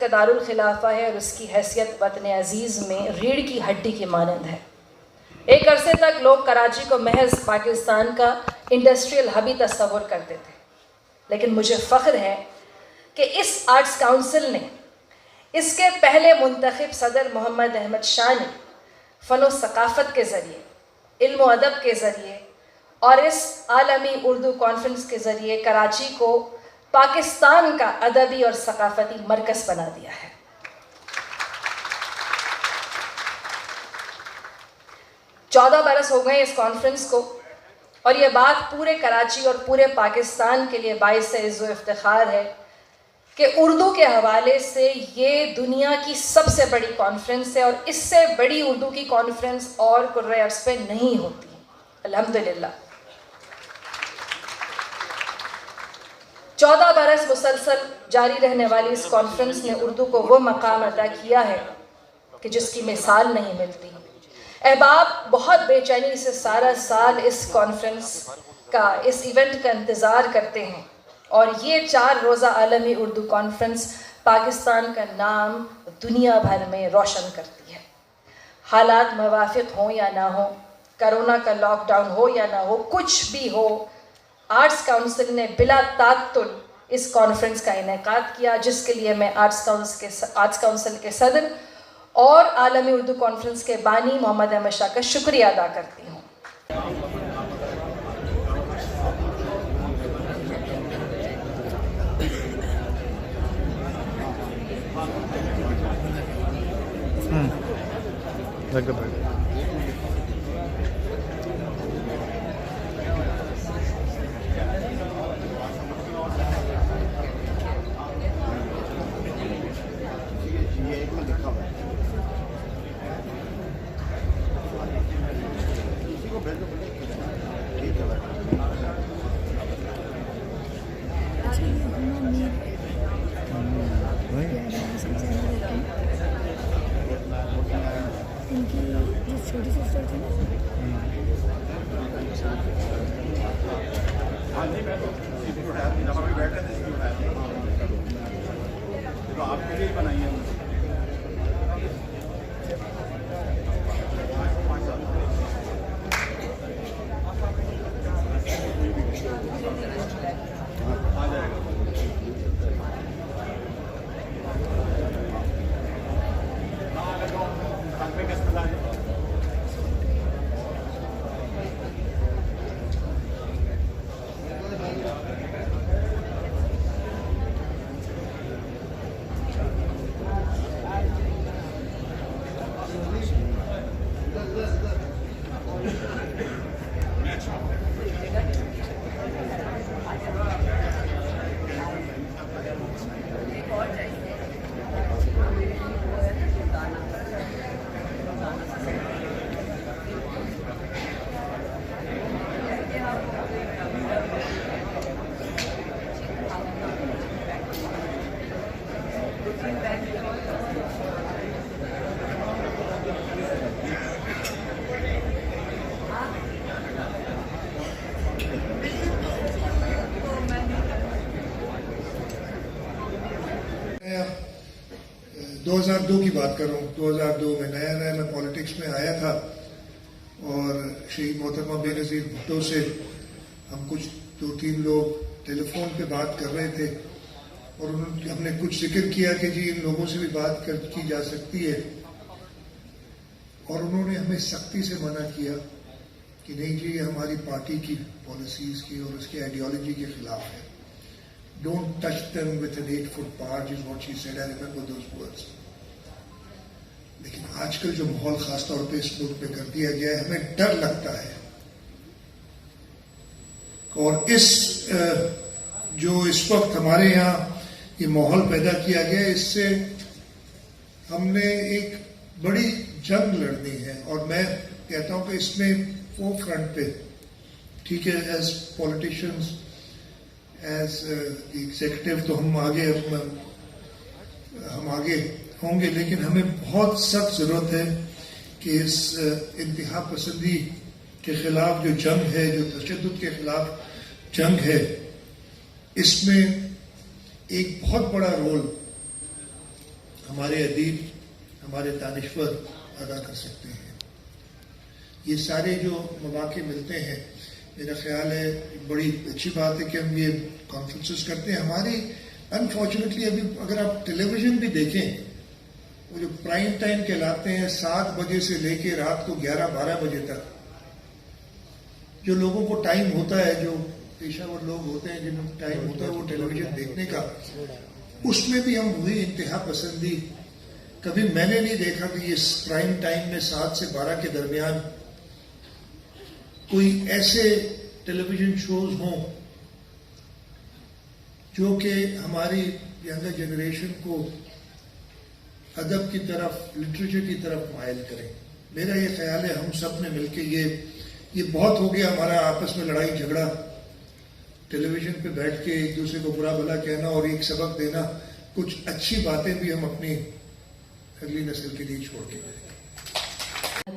का दारुल खिलाफा है और उसकी हैसियत वतन अजीज़ में रीढ़ की हड्डी की मानंद है। एक अरसे तक लोग कराची को महज पाकिस्तान का इंडस्ट्रियल हब ही तस्वुर करते थे, लेकिन मुझे फ़ख्र है कि इस आर्ट्स काउंसिल ने इसके पहले मुंतखब सदर मोहम्मद अहमद शाह ने फ़न व सकाफ़त के ज़रिए, इल्म व अदब के ज़रिए और इस आलमी उर्दू कॉन्फ्रेंस के ज़रिए कराची को पाकिस्तान का अदबी और सकाफ़ती मरकज़ बना दिया है। 14 बरस हो गए इस कॉन्फ्रेंस को और ये बात पूरे कराची और पूरे पाकिस्तान के लिए बाइस इज़्ज़ो इफ्तिखार है कि उर्दू के हवाले से ये दुनिया की सबसे बड़ी कॉन्फ्रेंस है और इससे बड़ी उर्दू की कॉन्फ्रेंस और कुर्रे अर्ज़ पे नहीं होती। अल्हम्दुलिल्लाह 14 बरस मुसलसल जारी रहने वाली इस कॉन्फ्रेंस ने उर्दू को वो मकाम अता किया है कि जिसकी मिसाल नहीं मिलती। अहबाब बहुत बेचैनी से सारा साल इस कॉन्फ्रेंस का, इस इवेंट का इंतज़ार करते हैं और ये 4 रोज़ा आलमी उर्दू कॉन्फ्रेंस पाकिस्तान का नाम दुनिया भर में रोशन करती है। हालात मुवाफिक हों या ना हो, कोरोना का लॉकडाउन हो या ना हो, कुछ भी हो, आर्ट्स काउंसिल ने बिला तात्तुल इस कॉन्फ्रेंस का इनेकाद किया, जिसके लिए मैं आर्ट्स काउंसिल के सदर और आलमी उर्दू कॉन्फ्रेंस के बानी मोहम्मद अहमद शाह का शुक्रिया अदा करती हूँ। इनकी जो छोटी सिस्टर थी ना, आपके लिए बनाई है। मैं 2002 की बात कर रहा हूँ। 2002 में नया मैं पॉलिटिक्स में आया था और शहीद मोहतरमा बेनज़ीर भुट्टो से हम कुछ 2-3 लोग टेलीफोन पे बात कर रहे थे और हमने कुछ जिक्र किया कि जी इन लोगों से भी बात की जा सकती है और उन्होंने हमें सख्ती से मना किया कि नहीं जी, ये हमारी पार्टी की पॉलिसीज की और उसकी आइडियोलॉजी के खिलाफ है। Don't touch them with an 8-foot barge is what she said. I remember those words. लेकिन आजकल जो माहौल खास तौर पे इस मुल्क में कर दिया गया है, हमें डर लगता है और जो इस वक्त हमारे यहाँ ये माहौल पैदा किया गया, इससे हमने एक बड़ी जंग लड़नी है और मैं कहता हूँ कि इसमें फोर फ्रंट पे, ठीक है, एज पॉलिटिशियंस, एज एग्जीक्यूटिव तो हम आगे होंगे, लेकिन हमें बहुत सख्त जरूरत है कि इस इंतहा पसंदी के खिलाफ जो जंग है, जो तशद्दुद के खिलाफ जंग है, इसमें एक बहुत बड़ा रोल हमारे अदीब, हमारे दानिश्वर अदा कर सकते हैं। ये सारे जो मौके मिलते हैं, मेरा ख्याल है बड़ी अच्छी बात है कि हम ये कॉन्फ्रेंसेस करते हैं। हमारी अनफॉर्चुनेटली अभी अगर आप टेलीविजन भी देखें, वो जो प्राइम टाइम कहलाते हैं 7 बजे से लेके रात को 11-12 बजे तक, जो लोगों को टाइम होता है, जो पेशावर लोग होते हैं जिनको टाइम होता है वो टेलीविजन देखने का, उसमें भी हम वही इंतहा पसंदी, कभी मैंने नहीं देखा कि ये प्राइम टाइम में 7 से 12 के दरमियान कोई ऐसे टेलीविजन शोज हों जो कि हमारी यंगर जनरेशन को अदब की तरफ, लिटरेचर की तरफ मायल करें। मेरा ये ख्याल है हम सब ने मिलकर ये बहुत हो गया हमारा आपस में लड़ाई झगड़ा, टेलीविजन पे बैठ के एक दूसरे को बुरा भला कहना और एक सबक देना। कुछ अच्छी बातें भी हम अपनी अगली नस्ल के लिए छोड़ के गए।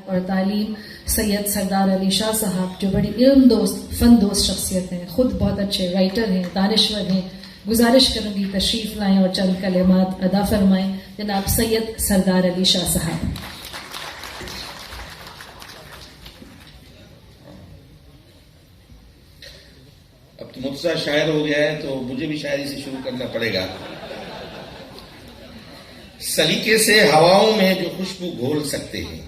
और तालीम सैयद सरदार अली शाह साहब, जो बड़ी इल्म दोस्त, फन दोस्त शख्सियत हैं, खुद बहुत अच्छे राइटर हैं, दानिश्वर हैं। गुजारिश करूंगी तशरीफ लाएं और चंद कलिमात अदा फरमाएं जनाब सैयद सरदार अली शाह साहब। अब तो मुझसे शायर हो गया है तो मुझे भी शायरी से शुरू करना पड़ेगा। सलीके से हवाओं में जो खुशबू घोल सकते हैं,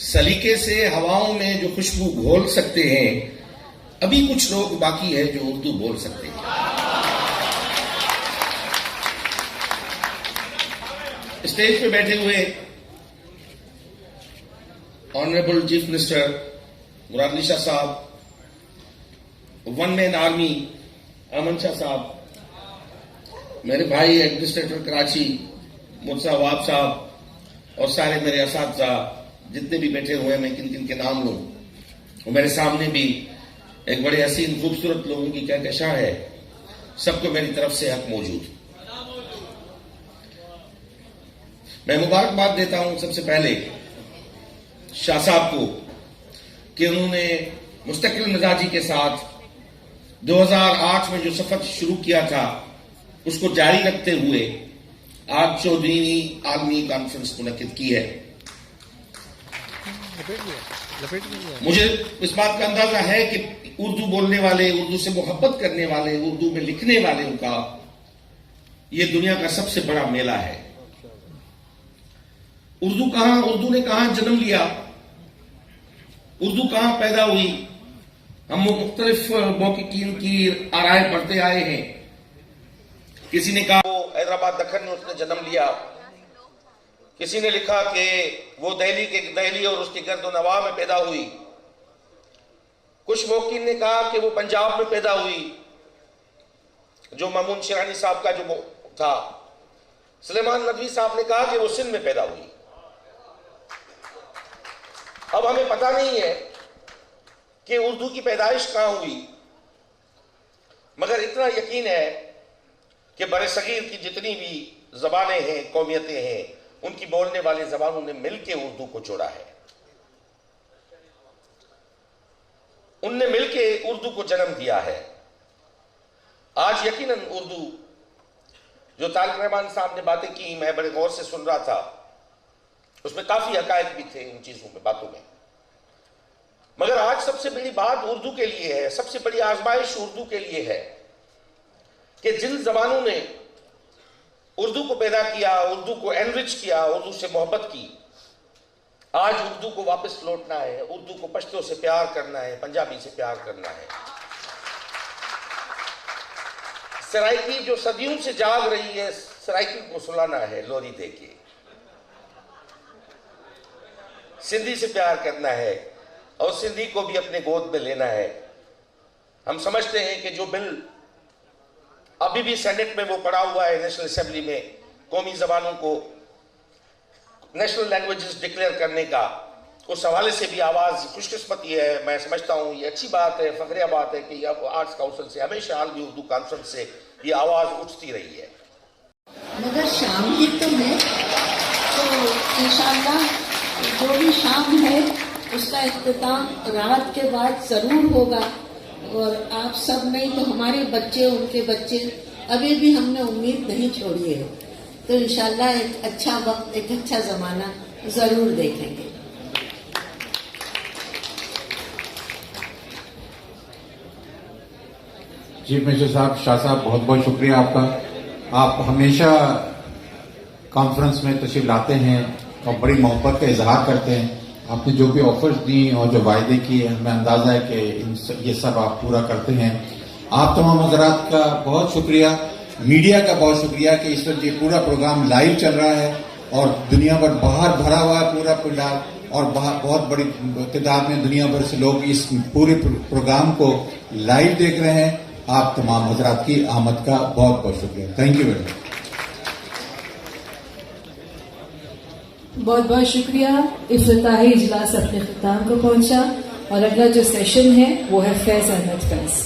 सलीके से हवाओं में जो खुशबू घोल सकते हैं, अभी कुछ लोग बाकी है जो उर्दू बोल सकते हैं। स्टेज पे बैठे हुए honourable chief minister Murad Ali Shah साहब, वन मैन आर्मी अमन शाह साहब, मेरे भाई एडमिनिस्ट्रेटर कराची मुर्सा वाब साहब और सारे मेरे असातिज़ा जितने भी बैठे हुए हैं, मैं किन किन के नाम लूं। और मेरे सामने भी एक बड़े हसीन खूबसूरत लोगों की कहकशां है, सबको मेरी तरफ से हक मौजूद। मैं मुबारकबाद देता हूं सबसे पहले शाह साहब को कि उन्होंने मुस्तकिल मिजाजी के साथ 2008 में जो सफर शुरू किया था उसको जारी रखते हुए आज 14वीं आलमी कॉन्फ्रेंस मुनक्किद की है। मुझे इस बात का अंदाजा है कि उर्दू बोलने वाले, उर्दू से मोहब्बत करने वाले, उर्दू में लिखने वाले का ये दुनिया का सबसे बड़ा मेला है। उर्दू ने कहां जन्म लिया, उर्दू कहां पैदा हुई, हम मुख्तलिफ मौक़िक़ीन की आराय पढ़ते आए हैं। किसी ने कहा वो हैदराबाद दक्कन में उसने जन्म लिया, किसी ने लिखा कि वो दिल्ली और उसकी गर्द नवाह में पैदा हुई, कुछ मौक़िक़ीन ने कहा कि वो पंजाब में पैदा हुई, जो मामून शिरानी साहब का जो था। सुलेमान नदवी साहब ने कहा कि वो सिंध में पैदा हुई। अब हमें पता नहीं है कि उर्दू की पैदाइश कहां हुई, मगर इतना यकीन है कि बरसगीर की जितनी भी जबानें हैं, कौमियतें हैं, उनकी बोलने वाली जबानों ने मिलकर उर्दू को जोड़ा है, उनने मिलकर उर्दू को जन्म दिया है। आज यकीनन उर्दू, जो तारिक रहमान साहब ने बातें की, मैं बड़े गौर से सुन रहा था, उसमें काफी हकायक भी थे उन चीजों में, बातों में। मगर आज सबसे बड़ी बात उर्दू के लिए है, सबसे बड़ी आजमाइश उर्दू के लिए है कि जिन जबानों ने उर्दू को पैदा किया, उर्दू को एनरिच किया, उर्दू से मोहब्बत की, आज उर्दू को वापस लौटना है, उर्दू को पश्तो से प्यार करना है, पंजाबी से प्यार करना है। सराइकी जो सदियों से जाग रही है, सराइकी को सुलाना है लोरी देके, सिंधी से प्यार करना है और सिंधी को भी अपने गोद में लेना है। हम समझते हैं कि जो बिल अभी भी सेनेट में वो पड़ा हुआ है, नेशनल असेंबली में, कौमी जबानों को नेशनल लैंग्वेजेस डिक्लेयर करने का, उस हवाले से भी आवाज़ खुशकिस्मती है। मैं समझता हूँ ये अच्छी बात है, फखरिया बात है कि अब आर्ट्स काउंसिल से हमेशा आलमी उर्दू कॉन्फ्रेंस से ये आवाज़ उठती रही है। मगर शाम ही तो है, तो इंशाअल्लाह जो भी शाम है उसका इख्तिताम रात के बाद जरूर होगा। और आप सब नहीं तो हमारे बच्चे, उनके बच्चे, अभी भी हमने उम्मीद नहीं छोड़ी है तो इंशाल्लाह एक अच्छा वक्त, एक अच्छा जमाना जरूर देखेंगे। चीफ मिनिस्टर साहब, शाह साहब, बहुत बहुत शुक्रिया आपका। आप हमेशा कॉन्फ्रेंस में तशरीफ लाते हैं और बड़ी मोहब्बत का इजहार करते हैं। आपने जो भी ऑफर्स दी और जो वायदे किए, हमें अंदाजा है कि ये सब आप पूरा करते हैं। आप तमाम हजरात का बहुत शुक्रिया, मीडिया का बहुत शुक्रिया कि इस वक्त ये पूरा प्रोग्राम लाइव चल रहा है और दुनिया भर बाहर भरा हुआ है पूरा पंडाल, और बहुत बड़ी तादाद में दुनिया भर से लोग इस पूरे प्रोग्राम को लाइव देख रहे हैं। आप तमाम हजरात की आमद का बहुत बहुत शुक्रिया। Thank you very much. बहुत बहुत शुक्रिया। इफ्तिताही इजलास अपने इख्तिताम को पहुंचा और अगला जो सेशन है वो है फैज अहमद फैज।